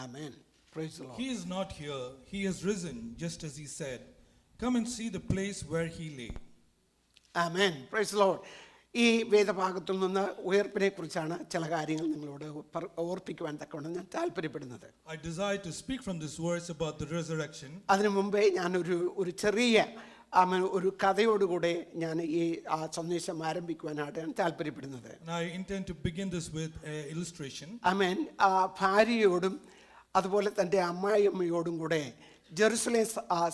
Amen. Praise the Lord. He is not here. He has risen, just as he said. Come and see the place where he lay. Amen. Praise the Lord. ഈ വേദഭാഗത്തിൽ നിന്ന് ഉയർപ്പിനെ കുറിച്ചാണ് ചില കാര്യങ്ങൾ നിങ്ങളോട് ഓർപ്പിക്കുവാൻ തക്കവണ്ണം ഞാൻ താല്പര്യപ്പെടുന്നത്. I desire to speak from this verse about the resurrection. അതിനു മുമ്പേ ഞാൻ ഒരു ചെറിയ ഒരു കഥയോടുകൂടെ ഞാൻ ഈ സന്ദേശം ആരംഭിക്കുവാനാണ് ഞാൻ താല്പര്യപ്പെടുന്നത്. I intend to begin this with an illustration. ആമേൻ. ഭാര്യയോടും അതുപോലെ തൻ്റെ അമ്മായിയമ്മയോടും കൂടെ ജെറുസലേം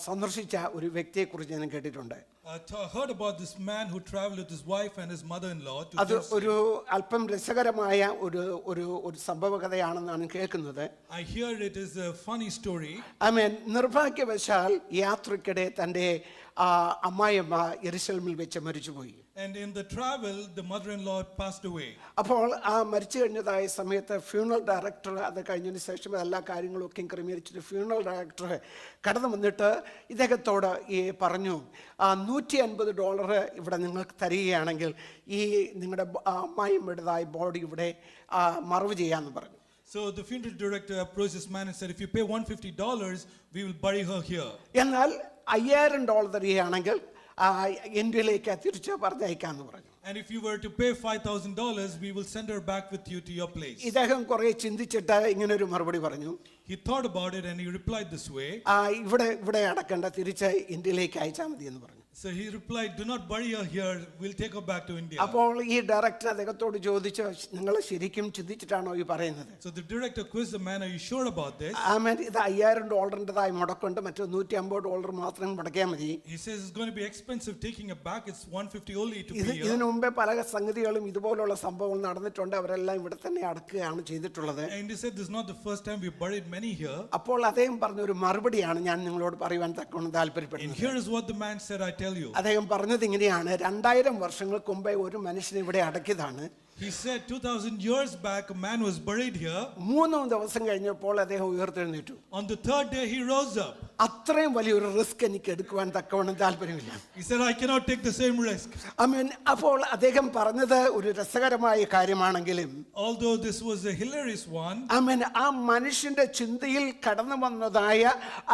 സന്ദർശിച്ച ഒരു വ്യക്തിയെക്കുറിച്ച് ഞാൻ കേട്ടിട്ടുണ്ട്. I heard about this man who traveled with his wife and his mother-in-law to അത് ഒരു അല്പം രസകരമായ ഒരു സംഭവ കഥയാണെന്നാണ് കേൾക്കുന്നത്. I hear it is a funny story. ആമേൻ. നിർഭാഗ്യവശാൽ യാത്രക്കിടെ തൻ്റെ അമ്മായിയമ്മ യെരുശലേമിൽ വെച്ച് മരിച്ചുപോയി. And in the travel, the mother-in-law passed away. അപ്പോൾ മരിച്ചു കഴിഞ്ഞതായ സമയത്ത് ഫ്യൂണറൽ ഡയറക്ടർ അത് കഴിഞ്ഞതിന് ശേഷം എല്ലാ കാര്യങ്ങളും ഒക്കെ ക്രമീകരിച്ചിട്ട് ഫ്യൂണറൽ ഡയറക്ടർ കടന്നു വന്നിട്ട് ഇദ്ദേഹത്തോട് പറഞ്ഞു, $150 ഇവിടെ നിങ്ങൾക്ക് തരികയാണെങ്കിൽ ഈ നിങ്ങളുടെ അമ്മായിയമ്മയുടേതായ ബോഡി ഇവിടെ മറവ് ചെയ്യാമെന്ന് പറഞ്ഞു. So the funeral director approached this man and said, if you pay $150, we will bury her here. എന്നാൽ $5000 തരികയാണെങ്കിൽ ഇന്ത്യയിലേക്ക് തിരിച്ച് പറഞ്ഞയക്കാന്ന് പറഞ്ഞു. And if you were to pay $5,000, we will send her back with you to your place. ഇദ്ദേഹം കുറെ ചിന്തിച്ചിട്ട് ഇങ്ങനെ ഒരു മറുപടി പറഞ്ഞു. He thought about it and he replied this way. ഇവിടെ അടക്കണ്ട, തിരിച്ച് ഇന്ത്യയിലേക്ക് അയച്ചാൽ മതി എന്ന് പറഞ്ഞു. So he replied, do not bury her here, we'll take her back to India. അപ്പോൾ ഈ ഡയറക്ടർ അദ്ദേഹത്തോട് ചോദിച്ചു, നിങ്ങൾ ശരിക്കും ചിന്തിച്ചിട്ടാണോ ഈ പറയുന്നത്? So the director quizzed the man, are you sure about this? ആമേൻ. ഇത് $5000 മുടക്കുണ്ട്, മറ്റു $150 മാത്രം മുടക്കിയാൽ മതി. He says it's going to be expensive taking it back, it's $150 only to be here. ഇതിനു മുമ്പേ പല സംഗതികളും ഇതുപോലുള്ള സംഭവങ്ങൾ നടന്നിട്ടുണ്ട്, അവരെല്ലാം ഇവിടെ തന്നെ അടക്കുകയാണ് ചെയ്തിട്ടുള്ളത്. And he said this is not the first time we buried many here. അപ്പോൾ അദ്ദേഹം പറഞ്ഞ ഒരു മറുപടിയാണ് ഞാൻ നിങ്ങളോട് പറയുവാൻ തക്കവണ്ണം താല്പര്യപ്പെടുന്നത്. And here is what the man said, I tell you. അദ്ദേഹം പറഞ്ഞത് ഇങ്ങനെയാണ്, 2000 വർഷങ്ങൾക്ക് മുമ്പേ ഒരു മനുഷ്യനെ ഇവിടെ അടക്കിയതാണ്. He said 2000 years back a man was buried here. 3 ദിവസം കഴിഞ്ഞപ്പോൾ അദ്ദേഹം ഉയർത്തെഴുന്നേറ്റു. On the 3rd day he rose up. അത്രയും വലിയൊരു റിസ്ക് എനിക്ക് എടുക്കുവാൻ തക്കവണ്ണം താല്പര്യമില്ല. He said I cannot take the same risk. ആമേൻ. അപ്പോൾ അദ്ദേഹം പറഞ്ഞത് ഒരു രസകരമായ കാര്യമാണെങ്കിലും, although this was a hilarious one, ആമേൻ, ആ മനുഷ്യന്റെ ചിന്തയിൽ കടന്നു വന്നതായ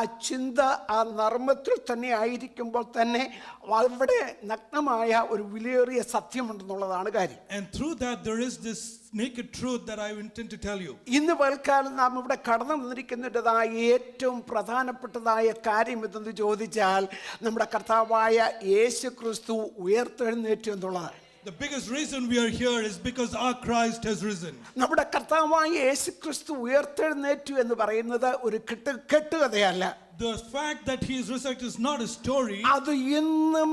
ആ ചിന്ത ആ നർമ്മത്തിൽ തന്നെ ആയിരിക്കുമ്പോൾ തന്നെ അവിടെ നഗ്നമായ ഒരു വിലയേറിയ സത്യമുണ്ടെന്നുള്ളതാണ് കാര്യം. And through that there is this naked truth that I intend to tell you. ഇന്ന് പൽക്കാലം നാം ഇവിടെ കടന്നു വന്നിരിക്കുന്നതായ ഏറ്റവും പ്രധാനപ്പെട്ടതായ കാര്യം എന്തെന്ന് ചോദിച്ചാൽ നമ്മുടെ കർത്താവായ യേശു ക്രിസ്തു ഉയർത്തെഴുന്നേറ്റു എന്നുള്ളതാണ്. The biggest reason we are here is because our Christ has risen. നമ്മുടെ കർത്താവായ യേശു ക്രിസ്തു ഉയർത്തെഴുന്നേറ്റു എന്ന് പറയുന്നത് ഒരു കെട്ടുകഥയല്ല. The fact that he is resurrected is not a story. അത് ഇന്നും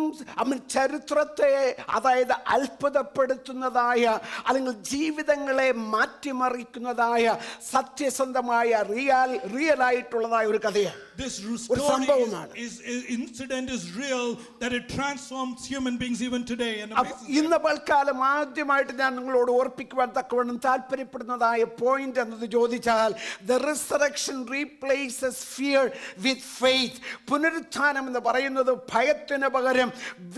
ചരിത്രത്തെ അതായത് അത്ഭുതപ്പെടുത്തുന്നതായ അല്ലെങ്കിൽ ജീവിതങ്ങളെ മാറ്റിമറിക്കുന്നതായ സത്യസന്ധമായ റിയൽ ആയിട്ടുള്ളതായ ഒരു കഥയാണ്. This story incident is real, that it transforms human beings even today. ഇന്ന് പൽക്കാലം ആദ്യമായിട്ട് ഞാൻ നിങ്ങളോട് ഓർപ്പിക്കുവാൻ തക്കവണ്ണം താല്പര്യപ്പെടുന്നതായ പോയിന്റ് എന്നത് ചോദിച്ചാൽ, the resurrection replaces fear with faith. പുനരുത്ഥാനം എന്ന് പറയുന്നത് ഭയത്തിന് പകരം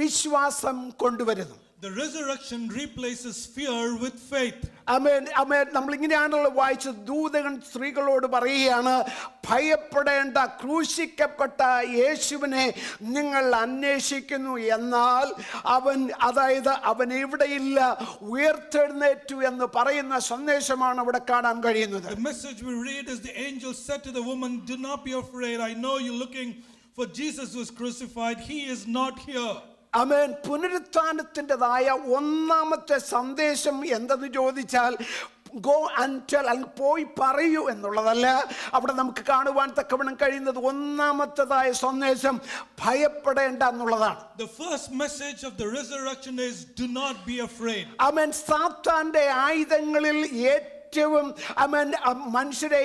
വിശ്വാസം കൊണ്ടുവരുന്നു. The resurrection replaces fear with faith. ആമേൻ. ആമേൻ. നമ്മൾ ഇങ്ങനെയാണല്ലോ വായിച്ചത്, ദൂതൻ സ്ത്രീകളോട് പറയുകയാണ്, ഭയപ്പെടേണ്ട, ക്രൂശിക്കപ്പെട്ട യേശുവിനെ നിങ്ങൾ അന്വേഷിക്കുന്നു, എന്നാൽ അവൻ ഇവിടെയില്ല, ഉയർത്തെഴുന്നേറ്റു എന്ന് പറയുന്ന സന്ദേശമാണ് അവിടെ കാണാൻ കഴിയുന്നത്. The message we read is the angel said to the woman, do not be afraid, I know you're looking for Jesus who was crucified, he is not here. ആമേൻ. പുനരുത്ഥാനത്തിൻ്റെതായ ഒന്നാമത്തെ സന്ദേശം എന്തെന്ന് ചോദിച്ചാൽ, ഗോ ആൻഡ് ടെൽ, പോയി പറയൂ എന്നുള്ളതല്ല. അവിടെ നമുക്ക് കാണുവാൻ തക്കവണ്ണം കഴിയുന്നത് ഒന്നാമത്തേതായ സന്ദേശം ഭയപ്പെടേണ്ട എന്നുള്ളതാണ്. The first message of the resurrection is do not be afraid. ആമേൻ. സാത്താന്റെ ആയുധങ്ങളിൽ ഏറ്റവും മനുഷ്യരെ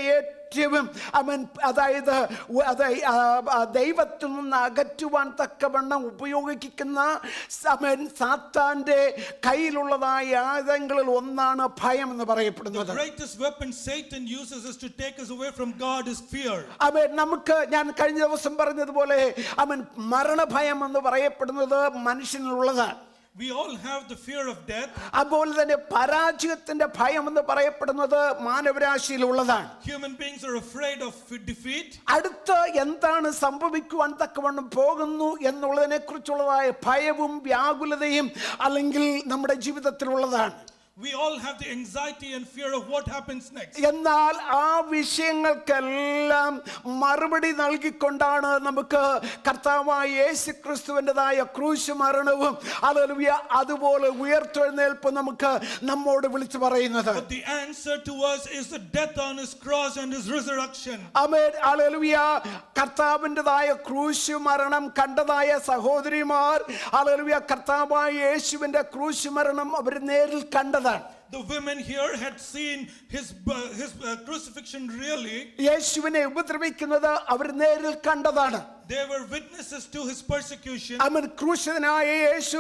അതായത് ദൈവത്തിൽ നിന്ന് അകറ്റുവാൻ തക്കവണ്ണം ഉപയോഗിക്കുന്ന സാത്താന്റെ കയ്യിലുള്ളതായ ആയുധങ്ങളിൽ ഒന്നാണ് ഭയം എന്ന് പറയപ്പെടുന്നത്. The greatest weapon Satan uses is to take us away from God is fear. നമുക്ക് ഞാൻ കഴിഞ്ഞ ദിവസം പറഞ്ഞതുപോലെ മരണഭയം എന്ന് പറയപ്പെടുന്നത് മനുഷ്യനുള്ളതാണ്. We all have the fear of death. അതുപോലെ തന്നെ പരാജയത്തിന്റെ ഭയം എന്ന് പറയപ്പെടുന്നത് മാനവരാശിയിലുള്ളതാണ്. Human beings are afraid of defeat. അടുത്ത് എന്താണ് സംഭവിക്കുവാൻ തക്കവണ്ണം പോകുന്നു എന്നുള്ളതിനെ കുറിച്ചുള്ളതായ ഭയവും വ്യാകുലതയും അല്ലെങ്കിൽ നമ്മുടെ ജീവിതത്തിലുള്ളതാണ്. We all have the anxiety and fear of what happens next. എന്നാൽ ആ വിഷയങ്ങൾക്കെല്ലാം മറുപടി നൽകിക്കൊണ്ടാണ് നമുക്ക് കർത്താവായ യേശുക്രിസ്തുവിൻ്റെതായ ക്രൂശ് മരണവും ഹല്ലേലൂയ അതുപോലെ ഉയർത്തെഴുന്നേൽപ്പ് നമുക്ക് നമ്മോട് വിളിച്ചു പറയുന്നത്. But the answer to us is the death on his cross and his resurrection. ആമേൻ ഹല്ലേലൂയ. കർത്താവിൻ്റെതായ ക്രൂശ് മരണം കണ്ടതായ സഹോദരിമാർ ഹല്ലേലൂയ കർത്താവായ യേശുവിൻ്റെ ക്രൂശ് മരണം അവർ നേരിൽ കണ്ടത്. The women here had seen his crucifixion really. യേശുവിനെ ഉപദ്രവിക്കുന്നത് അവർ നേരിൽ കണ്ടതാണ്. They were witnesses to his persecution. അവൻ ക്രൂശിതനായ യേശു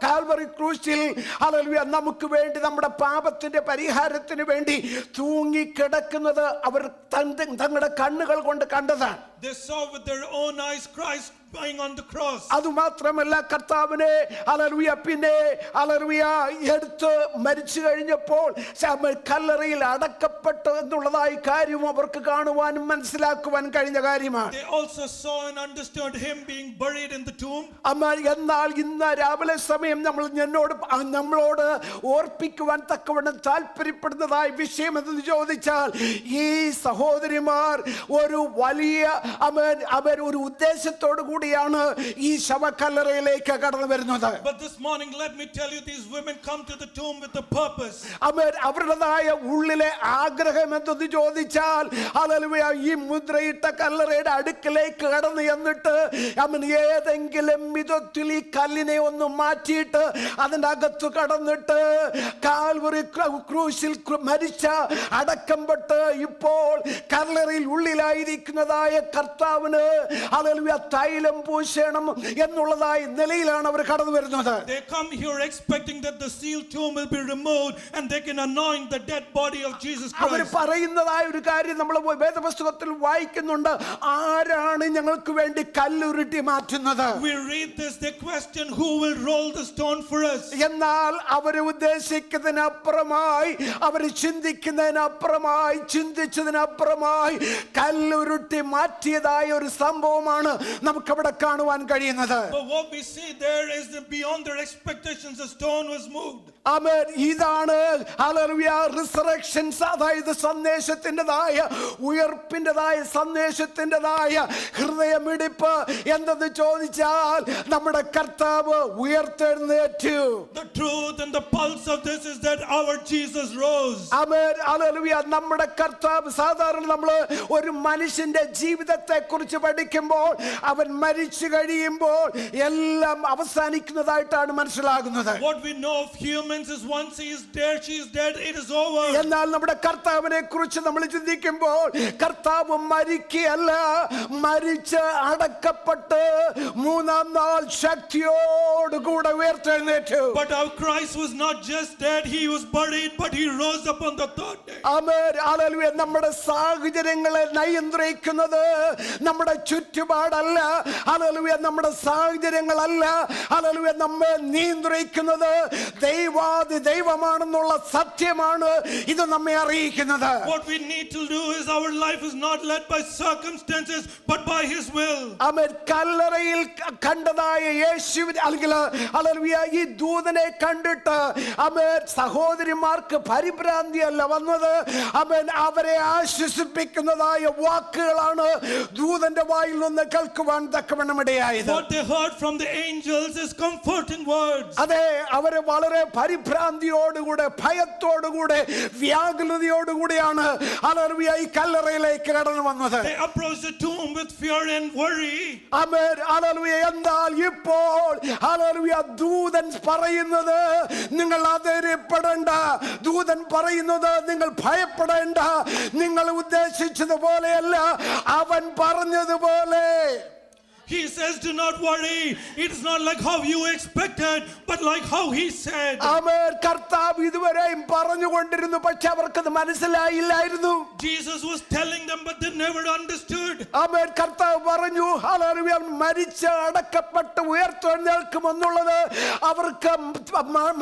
കാൽവറി ക്രൂശിൽ ഹല്ലേലൂയ നമുക്ക് വേണ്ടി നമ്മുടെ പാപത്തിന്റെ പരിഹാരത്തിന് വേണ്ടി തൂങ്ങി കിടക്കുന്നത് അവർ തങ്ങളുടെ കണ്ണുകൾ കൊണ്ട് കണ്ടതാണ്. They saw with their own eyes Christ dying on the cross. അതുമാത്രമല്ല കർത്താവിനെ ഹല്ലേലൂയ പിന്നെ ഹല്ലേലൂയ എടുത്ത് മരിച്ചു കഴിഞ്ഞപ്പോൾ കല്ലറയിൽ അടക്കപ്പെട്ടു എന്നുള്ളതായ കാര്യം അവർക്ക് കാണുവാനും മനസ്സിലാക്കുവാൻ കഴിഞ്ഞ കാര്യമാണ്. They also saw and understood him being buried in the tomb. എന്നാൽ ഇന്ന് രാവിലെ സമയം നമ്മളോട് ഓർപ്പിക്കുവാൻ തക്കവണ്ണം താല്പര്യപ്പെടുന്നതായ വിഷയം എന്തെന്ന് ചോദിച്ചാൽ ഈ സഹോദരിമാർ ഒരു വലിയ അവർ ഒരു ഉദ്ദേശത്തോടു കൂടിയാണ് ഈ ശവക്കല്ലറയിലേക്ക് കടന്നു വരുന്നത്. But this morning let me tell you, these women come to the tomb with a purpose. അവരുടേതായ ഉള്ളിലെ ആഗ്രഹം എന്തെന്ന് ചോദിച്ചാൽ ഹല്ലേലൂയ ഈ മുദ്രയിട്ട കല്ലറയുടെ അടുക്കലേക്ക് കടന്നു എന്നിട്ട് അവൻ ഏതെങ്കിലും വിധത്തിൽ ഈ കല്ലിനെ ഒന്ന് മാറ്റിയിട്ട് അതിൻ്റെ അകത്ത് കടന്നിട്ട് കാൽവറി ക്രൂശിൽ മരിച്ച അടക്കംപെട്ട് ഇപ്പോൾ കല്ലറയിൽ ഉള്ളിലായിരിക്കുന്നതായ കർത്താവിന് ഹല്ലേലൂയ തൈലം പൂശണം എന്നുള്ളതായ നിലയിലാണ് അവർ കടന്നു വരുന്നത്. They come here expecting that the sealed tomb will be removed and they can anoint the dead body of Jesus Christ. അവർ പറയുന്നതായ ഒരു കാര്യം നമ്മൾ വേദപുസ്തകത്തിൽ വായിക്കുന്നുണ്ട്. ആരാണ് ഞങ്ങൾക്ക് വേണ്ടി കല്ലുരുട്ടി മാറ്റുന്നത്? We read this, they question who will roll the stone for us. എന്നാൽ അവർ ഉദ്ദേശിക്കുന്നതിനപ്പുറമായി അവർ ചിന്തിച്ചതിനപ്പുറമായി കല്ലുരുട്ടി മാറ്റിയതായ ഒരു സംഭവമാണ് നമുക്കവിടെ കാണുവാൻ കഴിയുന്നത്. But what we see there is that beyond their expectations the stone was moved. ആമേൻ. ഇതാണ് ഹല്ലേലൂയ റിസറക്ഷൻസ്, അതായത് സന്ദേശത്തിൻ്റെതായ ഉയർപ്പിൻ്റെതായ സന്ദേശത്തിൻ്റെതായ ഹൃദയമിടിപ്പ് എന്തെന്ന് ചോദിച്ചാൽ നമ്മുടെ കർത്താവ് ഉയർത്തെഴുന്നേറ്റു. The truth and the pulse of this is that our Jesus rose. Amen hallelujah. നമ്മുടെ കർത്താവ് സാധാരണ നമ്മൾ ഒരു മനുഷ്യന്റെ ജീവിതത്തെ കുറിച്ച് പഠിക്കുമ്പോൾ അവൻ മരിച്ചു കഴിയുമ്പോൾ എല്ലാം അവസാനിക്കുന്നതായിട്ടാണ് മനസ്സിലാകുന്നത്. What we know of humans is once he is dead, she is dead, it is over. എന്നാൽ നമ്മുടെ കർത്താവിനെ കുറിച്ച് നമ്മൾ ചിന്തിക്കുമ്പോൾ കർത്താവ് മരിക്കുകയല്ല, മരിച്ച് അടക്കപ്പെട്ട് മൂന്നാം നാൾ ശക്തിയോടുകൂടെ ഉയർത്തെഴുന്നേറ്റു. But our Christ was not just dead, he was buried, but he rose up on the third day. Amen hallelujah. നമ്മുടെ സാഹചര്യങ്ങളെ നിയന്ത്രിക്കുന്നത് നമ്മുടെ ചുറ്റുപാടല്ല, ഹല്ലേലൂയ നമ്മുടെ സാഹചര്യങ്ങളല്ല, ഹല്ലേലൂയ നമ്മെ നിയന്ത്രിക്കുന്നത് ദൈവമാണെന്നുള്ള സത്യമാണ് ഇത് നമ്മെ അറിയിക്കുന്നത്. What we need to do is our life is not led by circumstances but by his will. ആമേൻ. കല്ലറയിൽ കണ്ടതായ യേശുവിനെ അല്ലെങ്കിൽ ഹല്ലേലൂയ ഈ ദൂതനെ കണ്ടിട്ട് ആമേൻ സഹോദരിമാർക്ക് പരിഭ്രാന്തിയല്ല വന്നത്. ആമേൻ അവരെ ആശ്വസിപ്പിക്കുന്നതായ വാക്കുകളാണ് ദൂതന്റെ വായിൽ നിന്ന് കേൾക്കുവാൻ തക്കവണ്ണം ഇടയായത്. What they heard from the angels is comforting words. അതെ, അവരെ വളരെ പരിഭ്രാന്തിയോടുകൂടെ ഭയത്തോടുകൂടെ വ്യാകുലതയോടുകൂടിയാണ് ഹല്ലേലൂയ ഈ കല്ലറയിലേക്ക് കടന്നു വന്നത്. They approached the tomb with fear and worry. Amen hallelujah. എന്നാൽ ഇപ്പോൾ ഹല്ലേലൂയ ദൂതൻ പറയുന്നത് നിങ്ങൾ ആധൈര്യപ്പെടേണ്ട, ദൂതൻ പറയുന്നത് നിങ്ങൾ ഭയപ്പെടേണ്ട, നിങ്ങൾ ഉദ്ദേശിച്ചതുപോലെയല്ല, അവൻ പറഞ്ഞതുപോലെ. He says, do not worry. It is not like how you expected, but like how he said. ആമേൻ. കർത്താവ് ഇതുവരെയും പറഞ്ഞുകൊണ്ടിരുന്നു, പക്ഷെ അവർക്കത് മനസ്സിലായില്ലായിരുന്നു. Jesus was telling them, but they never understood. ആമേൻ. കർത്താവ് പറഞ്ഞു, ഹല്ലേലൂയ, അവൻ മരിച്ച് അടക്കപ്പെട്ട് ഉയർത്തെഴുന്നേൽക്കുമെന്നുള്ളത് അവർക്ക്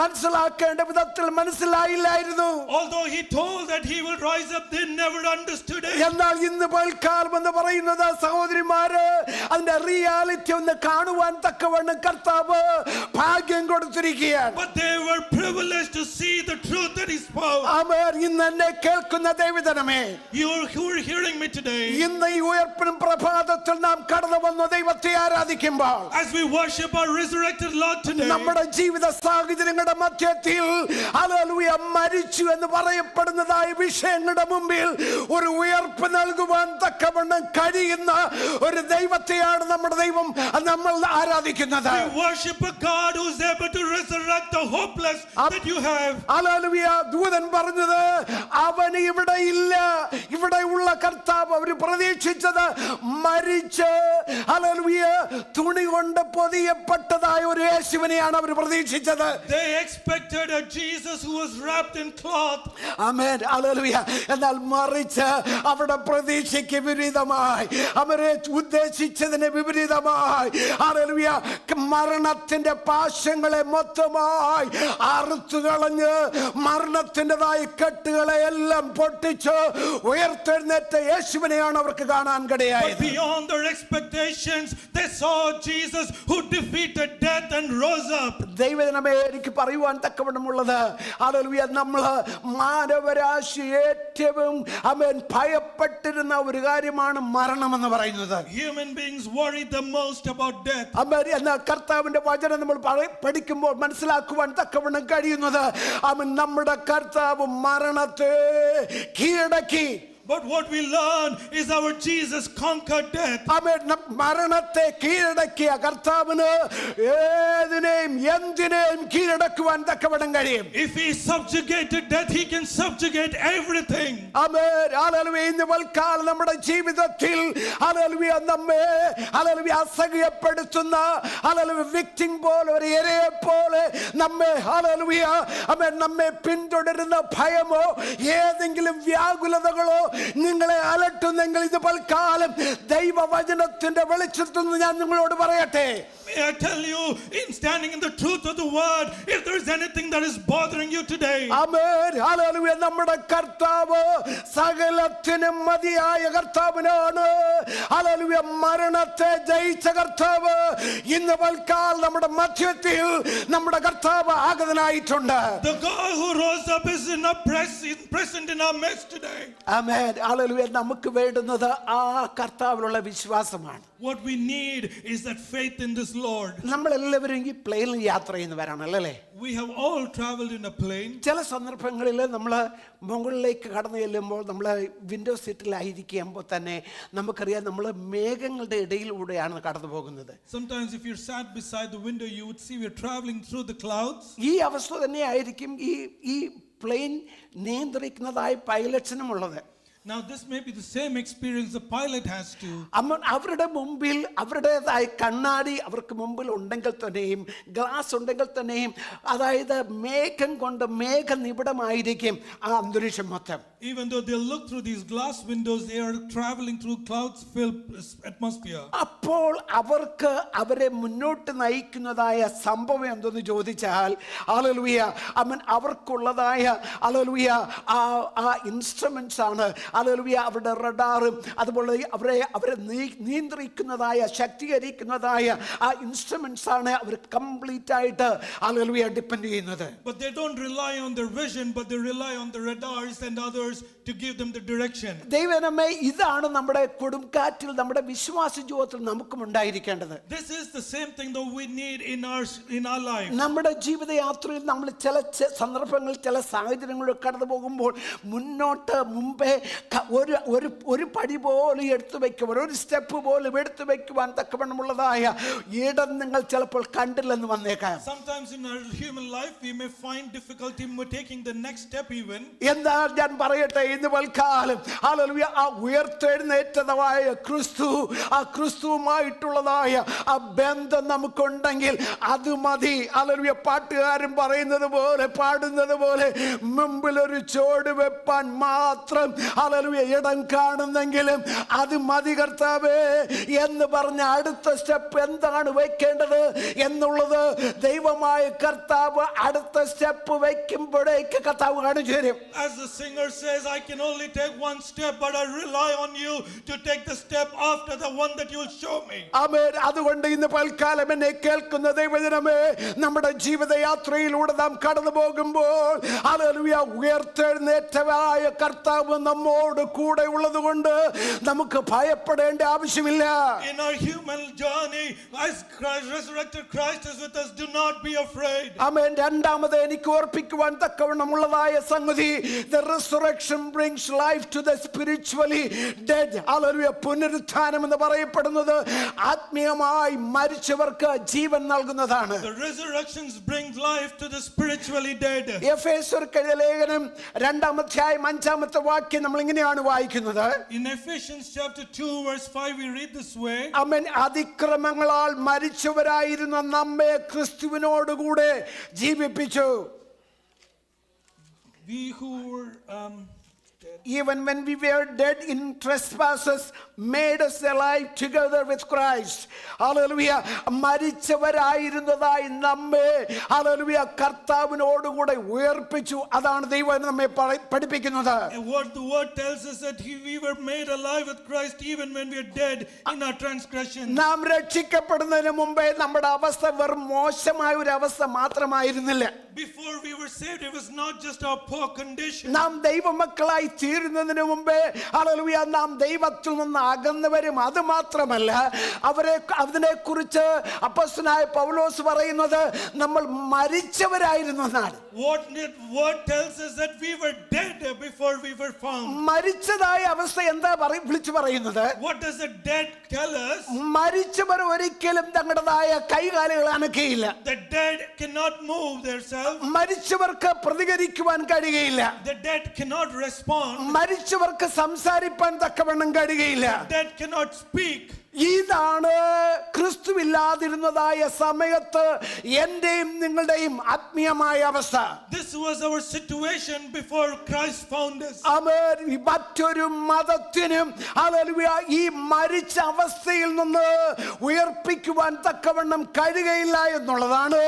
മനസ്സിലാക്കേണ്ട വിധത്തിൽ മനസ്സിലായില്ലായിരുന്നു. Although he told that he will rise up, they never understood it. എന്നാൽ ഇന്ന് പൽക്കാലം എന്ന് പറയുന്നത് സഹോദരിമാര് അതിന്റെ റിയാലിറ്റി ഒന്ന് കാണുവാൻ തക്കവണ്ണം കർത്താവ് ഭാഗ്യം കൊടുത്തിരിക്കുകയാണ്. But they were privileged to see the truth that he spoke. ആമേൻ. ഇന്ന് എന്നെ കേൾക്കുന്ന ദൈവജനമേ, You who are hearing me today, ഇന്ന് ഈ ഉയർപ്പിനും പ്രഭാതത്തിൽ നാം കടന്നു വന്ന ദൈവത്തെ ആരാധിക്കുമ്പോൾ, as we worship our resurrected Lord today, നമ്മുടെ ജീവിത സാഹചര്യങ്ങളുടെ മധ്യത്തിൽ ഹല്ലേലൂയ മരിച്ചു എന്ന് പറയപ്പെടുന്നതായ വിഷയങ്ങളുടെ മുമ്പിൽ ഒരു ഉയർപ്പ് നൽകുവാൻ തക്കവണ്ണം കഴിയുന്ന ഒരു ദൈവത്തെയാണ് നമ്മുടെ ദൈവം നമ്മൾ ആരാധിക്കുന്നത്. we worship a God who is able to resurrect the hopeless that you have. Hallelujah. ദൂതൻ പറഞ്ഞത്, അവൻ ഇവിടെ ഇല്ല. ഇവിടെ ഉള്ള കർത്താവ് അവർ പ്രതീക്ഷിച്ചത് മരിച്ച് ഹല്ലേലൂയ തുണി കൊണ്ട് പൊതിയപ്പെട്ടതായ ഒരു യേശുവിനെയാണ് അവർ പ്രതീക്ഷിച്ചത്. They expected a Jesus who was wrapped in cloth. Amen. Hallelujah. എന്നാൽ മറിച്ച് അവിടെ പ്രതീക്ഷയ്ക്ക് വിപരീതമായി, അവരെ ഉദ്ദേശിച്ചതിന് വിപരീതമായി ഹല്ലേലൂയ മരണത്തിന്റെ പാശങ്ങളെ മൊത്തമായി അറുത്തു കളഞ്ഞ് മരണത്തിൻ്റെതായ കെട്ടുകളെ എല്ലാം പൊട്ടിച്ച് ഉയർത്തെഴുന്നേറ്റ യേശുവിനെയാണ് അവർക്ക് കാണാൻ But കഴിയായത്. beyond their expectations, they saw Jesus who defeated death and rose up. ദൈവജനമേ, എനിക്ക് പറയുവാൻ തക്കവണ്ണമുള്ളത്, ഹല്ലേലൂയ, നമ്മള് മാനവരാശി ഏറ്റവും ഭയപ്പെട്ടിരുന്ന ഒരു കാര്യമാണ് മരണം എന്ന് പറയുന്നത്. Human beings worry the most about death. എന്നാൽ കർത്താവിന്റെ വചനം നമ്മൾ പഠിക്കുമ്പോൾ മനസ്സിലാക്കുവാൻ തക്കവണ്ണം കഴിയുന്നത്, അവൻ നമ്മുടെ കർത്താവ് മരണത്തെ കീഴടക്കി. But what we learn is our Jesus conquered death. മരണത്തെ കീഴടക്കിയ കർത്താവിന് ഏതിനെയും എന്തിനേയും കീഴടക്കുവാൻ തക്കവണ്ണം കഴിയും. If he subjugated death, he can subjugate everything. Amen. Hallelujah. ഇന്ന് പൽക്കാലം നമ്മുടെ ജീവിതത്തിൽ ഹല്ലേലൂയ നമ്മെ ഹല്ലേലൂയ അസഹ്യപ്പെടുത്തുന്ന ഹല്ലേലൂയ വിക്ടിം പോലെ ഒരു ഇരയെ പോലെ നമ്മെ ഹല്ലേലൂയ നമ്മെ പിന്തുടരുന്ന ഭയമോ ഏതെങ്കിലും വ്യാകുലതകളോ നിങ്ങളെ അലട്ടുന്നെങ്കിൽ ഇത് പൽക്കാലം ദൈവവചനത്തിന്റെ വെളിച്ചത്തിൽ നിന്ന് ഞാൻ നിങ്ങളോട് പറയട്ടെ. May I tell you, in standing in the truth of the word, if there is anything that is bothering you today, amen. Hallelujah. നമ്മുടെ കർത്താവ് സകലത്തിനും മതിയായ കർത്താവിനാണ്. ഹല്ലേലൂയ. മരണത്തെ ജയിച്ച കർത്താവ് ഇന്ന് പൽക്കാലം നമ്മുടെ മധ്യത്തിൽ നമ്മുടെ കർത്താവ് ആഗതനായിട്ടുണ്ട്. the God who rose up is present in our midst today. Amen. Hallelujah. നമുക്ക് വേണ്ടുന്നത് ആ കർത്താവിലുള്ള വിശ്വാസമാണ്. What we need is that faith in this Lord. നമ്മളെല്ലാവരും ഈ പ്ലെയിനിൽ യാത്ര ചെയ്യുന്നവരാണല്ലോ അല്ലേ? We have all traveled in a plane. ചില സന്ദർഭങ്ങളിൽ നമ്മൾ മുകളിലേക്ക് കടന്നു ചെല്ലുമ്പോൾ നമ്മൾ വിൻഡോ സീറ്റിലായിരിക്കുമ്പോൾ തന്നെ നമുക്കറിയാം നമ്മൾ മേഘങ്ങളുടെ ഇടയിലൂടെയാണ് കടന്നു പോകുന്നത്. Sometimes if you're sat beside the window, you would see we're traveling through the clouds. ഈ അവസ്ഥ തന്നെയായിരിക്കും ഈ പ്ലെയിൻ നിയന്ത്രിക്കുന്നതായ പൈലറ്റ്സിനും ഉള്ളത്. Now this may be the same experience the pilot has to. അവരുടെ മുമ്പിൽ അവരുടേതായ കണ്ണാടി അവർക്ക് മുമ്പിൽ ഉണ്ടെങ്കിൽ തന്നെയും ഗ്ലാസ് ഉണ്ടെങ്കിൽ തന്നെയും അതായത് മേഘം കൊണ്ട് മേഘനിബിഡമായിരിക്കും ആ അന്തരീക്ഷം മൊത്തം. Even though they look through these glass windows, they are traveling through clouds-filled atmosphere. അപ്പോൾ അവർക്ക് അവരെ മുന്നോട്ട് നയിക്കുന്നതായ സംഭവം എന്തെന്ന് ചോദിച്ചാൽ ഹല്ലേലൂയ അവർക്കുള്ളതായ ഹല്ലേലൂയ ആ ഇൻസ്ട്രുമെന്റ്സ് ആണ്. ഹല്ലേലൂയ. അവരുടെ റഡാറും അതുപോലെ അവരെ നിയന്ത്രിക്കുന്നതായ ശക്തീകരിക്കുന്നതായ ആ ഇൻസ്ട്രുമെന്റ്സ് ആണ് അവർ കംപ്ലീറ്റ് ആയിട്ട് ഹല്ലേലൂയ ഡിപ്പെൻഡ് ചെയ്യുന്നത്. But they don't rely on their vision, but they rely on the radars and others to give them the direction. ദൈവമേ, ഇതാണ് നമ്മുടെ കൊടുങ്കാറ്റിൽ നമ്മുടെ വിശ്വാസ ജീവിതത്തിൽ നമുക്കും ഉണ്ടായിരിക്കേണ്ടത്. This is the same thing that we need in our life. നമ്മുടെ ജീവിതയാത്രയിൽ നമ്മൾ ചില സന്ദർഭങ്ങളിൽ ചില സാഹചര്യങ്ങളിൽ കടന്നു പോകുമ്പോൾ മുമ്പേ ഒരു പടി പോലും എടുത്തു വയ്ക്കുവാൻ, ഒരു സ്റ്റെപ്പ് പോലും എടുത്തു വയ്ക്കുവാൻ തക്കവണ്ണമുള്ളതായ ഇടം നിങ്ങൾ ചിലപ്പോൾ കണ്ടില്ലെന്ന് വന്നേക്കാം. Sometimes in our human life we may find difficulty in taking the next step even. എന്നാൽ ഞാൻ പറയട്ടെ, ഇന്ന് വൽക്കാലം ഹല്ലേലൂയ, ആ ഉയർത്തെഴുന്നേറ്റതായ ക്രിസ്തു, ആ ക്രിസ്തുവുമായിട്ടുള്ളതായ ആ ബന്ധം നമുക്കുണ്ടെങ്കിൽ അത് മതി. ഹല്ലേലൂയ, പാട്ടുകാരൻ പറയുന്നത് പോലെ, പാടുന്നത് പോലെ, മുമ്പിലൊരു ചോട് വെപ്പാൻ മാത്രം ഹല്ലേലൂയ ഇടം കാണുന്നെങ്കിലും അത് മതി കർത്താവേ എന്ന് പറഞ്ഞ അടുത്ത സ്റ്റെപ്പ് എന്താണ് വെക്കേണ്ടത് എന്നുള്ളത് ദൈവമായ കർത്താവ് അടുത്ത സ്റ്റെപ്പ് വെക്കുമ്പോഴേക്ക് കർത്താവ് കാണിച്ചു തരും. As the singer says, I can only take one step, but I rely on you to take the step after the one that you'll show me. ആമേൻ. അതുകൊണ്ട് ഇന്ന് പൽക്കാലം എന്നെ കേൾക്കുന്ന ദൈവജനമേ, നമ്മുടെ ജീവിതയാത്രയിലൂടെ നാം കടന്നു പോകുമ്പോൾ ഹല്ലേലൂയ ഉയർത്തെഴുന്നേറ്റവായ കർത്താവ് നമ്മോട് കൂടെ ഉള്ളത് കൊണ്ട് നമുക്ക് ഭയപ്പെടേണ്ട ആവശ്യമില്ല. In our human journey, as Christ, resurrected Christ is with us, do not be afraid. ആമേൻ. രണ്ടാമത് എനിക്ക് ഓർപ്പിക്കുവാൻ തക്കവണ്ണമുള്ളതായ സംഗതി, the resurrection brings life to the spiritually dead. Hallelujah. പുനരുത്ഥാനം എന്ന് പറയപ്പെടുന്നത് ആത്മീയമായി മരിച്ചവർക്ക് ജീവൻ നൽകുന്നതാണ്. The resurrections bring life to the spiritually dead. എഫേസ്യർക്ക് എഴുതിയ ലേഖനം 2-ാം അധ്യായം 5-ാമത്തെ വാക്യം നമ്മൾ ഇങ്ങനെയാണ് വായിക്കുന്നത്. In Ephesians chapter 2 verse 5 we read this way. അവൻ അതിക്രമങ്ങളാൽ മരിച്ചവരായിരുന്ന നമ്മെ ക്രിസ്തുവിനോടുകൂടെ ജീവിപ്പിച്ചു. We who were Even when we were dead in trespasses, made us alive together with Christ. Hallelujah. മരിച്ചവരായിരുന്നതായി നമ്മെ ഹല്ലേലൂയ കർത്താവിനോടുകൂടെ ഉയർപ്പിച്ചു. അതാണ് ദൈവം നമ്മെ പഠിപ്പിക്കുന്നത്. What the word tells us that we were made alive with Christ even when we are dead in our transgressions. നാം രക്ഷിക്കപ്പെടുന്നതിന് മുമ്പേ നമ്മുടെ അവസ്ഥ വെറും മോശമായ ഒരു അവസ്ഥ മാത്രമായിരുന്നില്ല. Before we were saved, it was not just our poor condition. നാം ദൈവമക്കളായി തീരുന്നതിന് മുമ്പേ ഹല്ലേലൂയ നാം ദൈവത്തിൽ നിന്ന് അകന്നവരും. അത് മാത്രമല്ല, അതിനെ കുറിച്ച് അപ്പോസ്തലനായ പൗലോസ് പറയുന്നത് നമ്മൾ മരിച്ചവരായിരുന്നു എന്നാണ്. What word tells us that we were dead before we were found. മരിച്ചതായ അവസ്ഥ എന്താ വിളിച്ചു പറയുന്നത്? What does the dead tell us? മരിച്ചവർ ഒരിക്കലും തങ്ങളുടേതായ കൈകാലുകൾ അനക്കുകയില്ല. The dead cannot move themselves. മരിച്ചവർക്ക് പ്രതികരിക്കുവാൻ കഴിയുകയില്ല. The dead cannot respond. മരിച്ചവർക്ക് സംസാരിപ്പാൻ തക്കവണ്ണം കഴിയുകയില്ല. The dead cannot speak. ഇതാണ് ക്രിസ്തുവില്ലാതിരുന്നതായ സമയത്ത് എന്റെയും നിങ്ങളുടെയും ആത്മീയമായ അവസ്ഥ. This was our situation before Christ found us. മറ്റൊരു മതത്തിനും ഹല്ലേലൂയ ഈ മരിച്ച അവസ്ഥയിൽ നിന്ന് ഉയർപ്പിക്കുവാൻ തക്കവണ്ണം കഴിയുകയില്ല എന്നുള്ളതാണ്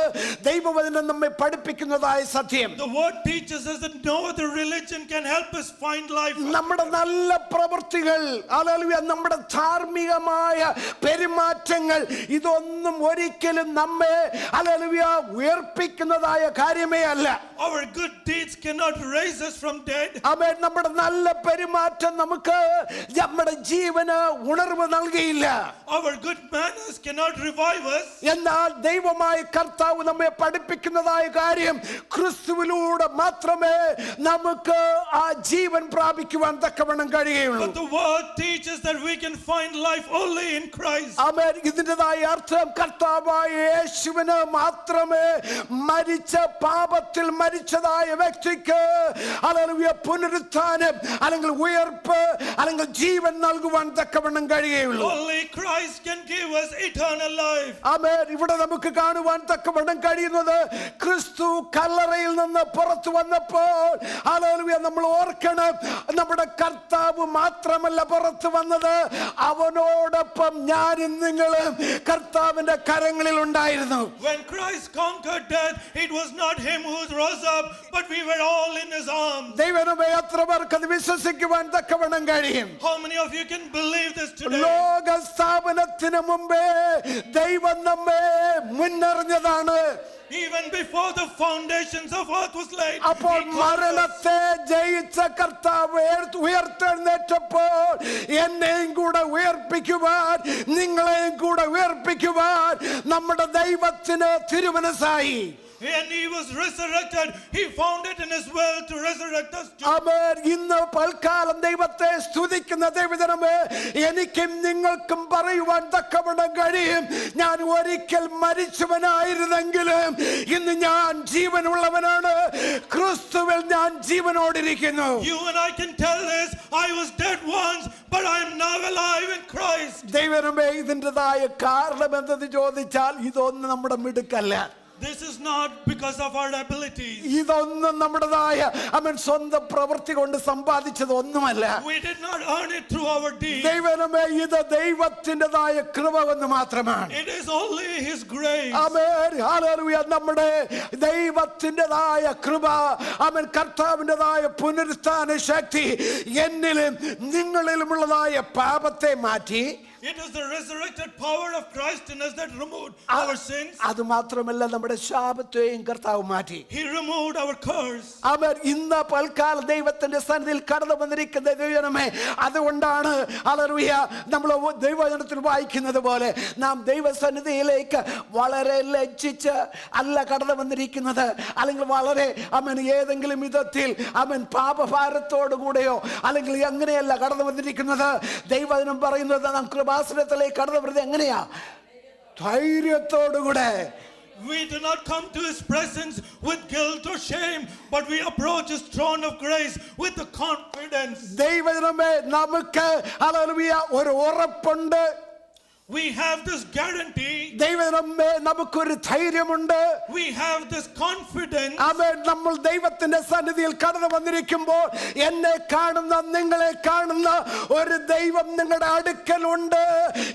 ദൈവവചനം നമ്മെ പഠിപ്പിക്കുന്നതായ സത്യം. The word teaches us that no other religion can help us find life. നമ്മുടെ നല്ല പ്രവൃത്തികൾ, ഹല്ലേലൂയ, നമ്മുടെ ധാർമ്മികമായ പെരുമാറ്റങ്ങൾ, ഇതൊന്നും ഒരിക്കലും നമ്മെ ഹല്ലേലൂയ ഉയർപ്പിക്കുന്നതായ കാര്യമേ അല്ല. Our good deeds cannot raise us from dead. ആമേൻ. നമ്മുടെ നല്ല പെരുമാറ്റം നമുക്ക് നമ്മുടെ ജീവന് ഉണർവ് നൽകിയില്ല. Our good manners cannot revive us. എന്നാൽ ദൈവമായ കർത്താവ് നമ്മെ പഠിപ്പിക്കുന്നതായ കാര്യം, ക്രിസ്തുവിലൂടെ മാത്രമേ നമുക്ക് ആ ജീവൻ പ്രാപിക്കുവാൻ തക്കവണ്ണം കഴിയുകയുള്ളൂ. But the word teaches that we can find life only in Christ. ആമേൻ. ഇതിൻ്റെതായ അർത്ഥം കർത്താവായ യേശുവിന് മാത്രമേ മരിച്ച പാപത്തിൽ മരിച്ചതായ വ്യക്തിക്ക് ഹല്ലേലൂയ പുനരുത്ഥാനം അല്ലെങ്കിൽ ഉയർപ്പ് അല്ലെങ്കിൽ ജീവൻ നൽകുവാൻ തക്കവണ്ണം കഴിയുകയുള്ളൂ. Only Christ can give us eternal life. ആമേൻ. ഇവിടെ നമുക്ക് കാണുവാൻ തക്കവണ്ണം കഴിയുന്നത്, ക്രിസ്തു കല്ലറയിൽ നിന്ന് പുറത്തു വന്നപ്പോൾ ഹല്ലേലൂയ നമ്മൾ ഓർക്കണം, നമ്മുടെ കർത്താവ് മാത്രമല്ല പുറത്തു വന്നത്, അവനോടൊപ്പം ഞാനും നിങ്ങളും കർത്താവിന്റെ കരങ്ങളിൽ ഉണ്ടായിരുന്നു. When Christ conquered death, it was not him who rose up, but we were all in his arms. ദൈവമേ, എത്ര പേർക്ക് അത് വിശ്വസിക്കുവാൻ തക്കവണ്ണം കഴിയും? How many of you can believe this today? ലോക സ്ഥാപനത്തിന് മുമ്പേ ദൈവം നമ്മെ മുന്നറിഞ്ഞതാണ്. Even before the foundations of earth was laid. അപ്പോൾ മരണത്തെ ജയിച്ച കർത്താവ് ഉയർത്തെഴുന്നേറ്റപ്പോൾ എന്നെയും കൂടെ ഉയർപ്പിക്കുവാൻ, നിങ്ങളെയും കൂടെ ഉയർപ്പിക്കുവാൻ നമ്മുടെ ദൈവത്തിന് തിരുമനസ്സായി. and he was resurrected. He found it in his will to resurrect us too. ആമേൻ. ഇന്ന് പൽക്കാലം ദൈവത്തെ സ്തുതിക്കുന്ന ദൈവജനമേ, എനിക്കും നിങ്ങൾക്കും പറയുവാൻ തക്കവണ്ണം കഴിയും, ഞാൻ ഒരിക്കൽ മരിച്ചവനായിരുന്നെങ്കിലും ഇന്ന് ഞാൻ ജീവനുള്ളവനാണ്. ക്രിസ്തുവിൽ ഞാൻ ജീവനോടിരിക്കുന്നു. You and I can tell this. I was dead once, but I am now alive in Christ. ദൈവമേ, ഇതിൻ്റെതായ കാരണം എന്തെന്ന് ചോദിച്ചാൽ ഇതൊന്നും നമ്മുടെ മിടുക്കല്ല. This is not because of our abilities. ഇതൊന്നും നമ്മുടേതായ സ്വന്തം പ്രവൃത്തി കൊണ്ട് സമ്പാദിച്ചത് ഒന്നുമല്ല. We did not earn it through our deeds. ദൈവമേ, ഇത് ദൈവത്തിൻ്റെതായ കൃപ ഒന്ന് മാത്രമാണ്. It is only His grace. Amen. Hallelujah. നമ്മുടെ ദൈവത്തിൻ്റെതായ കൃപ, ആമേൻ, കർത്താവിൻ്റെതായ പുനരുത്ഥാന ശക്തി എന്നിലും നിങ്ങളിലുമുള്ളതായ പാപത്തെ മാറ്റി, It is the resurrected power of Christ in us that removed our sins. അത് മാത്രമല്ല, നമ്മുടെ ശാപത്തെയും കർത്താവ് മാറ്റി. He removed our curse. ആമേൻ. ഇന്ന് പൽക്കാലം ദൈവത്തിന്റെ സന്നിധിയിൽ കടന്നു വന്നിരിക്കുന്ന ദൈവജനമേ, അതുകൊണ്ടാണ് ഹല്ലേലൂയ നമ്മൾ ദൈവവചനത്തിൽ വായിക്കുന്നത് പോലെ നാം ദൈവസന്നിധിയിലേക്ക് വളരെ ലജ്ജിച്ച് അല്ല കടന്നു വന്നിരിക്കുന്നത്, അല്ലെങ്കിൽ വളരെ ഏതെങ്കിലും വിധത്തിൽ പാപഭാരത്തോടു കൂടെയോ അല്ലെങ്കിൽ അങ്ങനെയല്ല കടന്നു വന്നിരിക്കുന്നത്. ദൈവവചനം പറയുന്നത് നാം കൃപാസനത്തിലേക്ക് കടന്നു വരുന്നത് എങ്ങനെയാ? ധൈര്യത്തോടുകൂടെ. We do not come to His presence with guilt or shame, but we approach His throne of grace with the confidence. ദൈവജനമേ, നമുക്ക് ഹല്ലേലൂയ ഒരു ഉറപ്പുണ്ട്. We have this guarantee. ദൈവമേ, നമുക്കൊരു ധൈര്യമുണ്ട്. We have this confidence. ആമേൻ. നമ്മൾ ദൈവത്തിന്റെ സന്നിധിയിൽ കടന്നു വന്നിരിക്കുമ്പോൾ എന്നെ കാണുന്ന നിങ്ങളെ കാണുന്ന ഒരു ദൈവം നിങ്ങളുടെ അടുക്കലുണ്ട്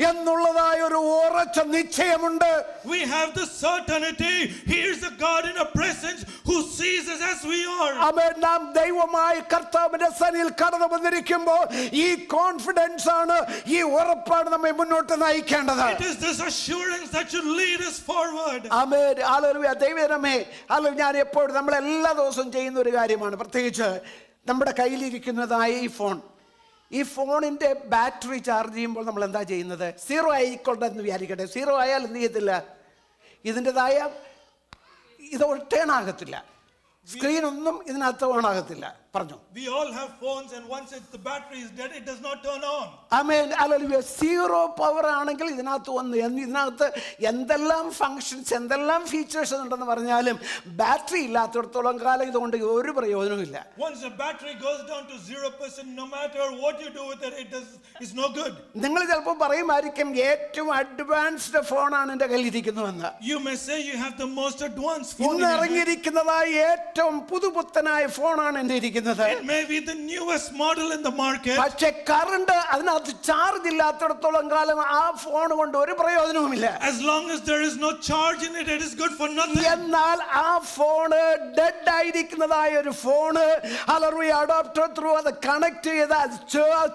എന്നുള്ളതായ ഒരു ഉറച്ച നിശ്ചയമുണ്ട്. We have the certainty. Here is a God in our presence who sees us as we are. ആമേൻ. നാം ദൈവമായ കർത്താവിന്റെ സന്നിധിയിൽ കടന്നു വന്നിരിക്കുമ്പോൾ ഈ കോൺഫിഡൻസ് ആണ്, ഈ ഉറപ്പാണ് നമ്മെ മുന്നോട്ട് നയിക്കുന്നത്. It is this assurance that should lead us forward. Amen. Hallelujah. ദൈവമേ, ഹല്ലേലൂയ. ഞാൻ എപ്പോഴും നമ്മൾ എല്ലാ ദിവസവും ചെയ്യുന്ന ഒരു കാര്യമാണ്, പ്രത്യേകിച്ച് നമ്മുടെ കയ്യിലിരിക്കുന്നതായ ഈ ഫോണിന്റെ ബാറ്ററി ചാർജ് ചെയ്യുമ്പോൾ നമ്മൾ എന്താ ചെയ്യുന്നത്? 0 ആയിക്കൊണ്ടെന്ന് വിചാരിക്കട്ടെ. 0 ആയാൽ എന്ത് ചെയ്യത്തില്ല? ഇതിൻ്റെതായ ഇത് ടേൺ ആകത്തില്ല, സ്ക്രീൻ ഒന്നും ഇതിനകത്ത് ഓൺ ആകത്തില്ല. പറഞ്ഞു. We all have phones, and once the battery is dead, it does not turn on. Amen. Hallelujah. 0 power ആണെങ്കിൽ ഇതിനകത്ത് എന്തെല്ലാം ഫങ്ഷൻസ്, എന്തെല്ലാം ഫീച്ചേഴ്സ് ഉണ്ടെന്ന് പറഞ്ഞാലും ബാറ്ററി ഇല്ലാത്തിടത്തോളം കാലം ഇതുകൊണ്ട് ഒരു പ്രയോജനമില്ല. Once the battery goes down to 0%, no matter what you do with it, it's no good. നിങ്ങൾ ചിലപ്പോൾ പറയുമായിരിക്കും, ഏറ്റവും അഡ്വാൻസ്ഡ് ഫോണാണ് എൻ്റെ കയ്യിലിരിക്കുന്നതെന്ന്. You may say you have the most advanced phone. ഇന്ന് ഇറങ്ങിയിരിക്കുന്നതായ ഏറ്റവും പുതുപുത്തനായ ഫോണാണ് എൻ്റെ ഇരിക്കുന്നത്. It may be the newest model in the market. പക്ഷെ കറണ്ട് അതിനകത്ത് ചാർജ് ഇല്ലാത്തിടത്തോളം കാലം ആ ഫോൺ കൊണ്ട് ഒരു പ്രയോജനവുമില്ല. As long as there is no charge in it, it is good for nothing. എന്നാൽ ആ ഫോണ് ഡെഡ് ആയിരിക്കുന്നതായ ഒരു ഫോണ് ഹല്ലേലൂയ അഡാപ്റ്റർ ത്രൂ അത് കണക്ട് ചെയ്ത് അത്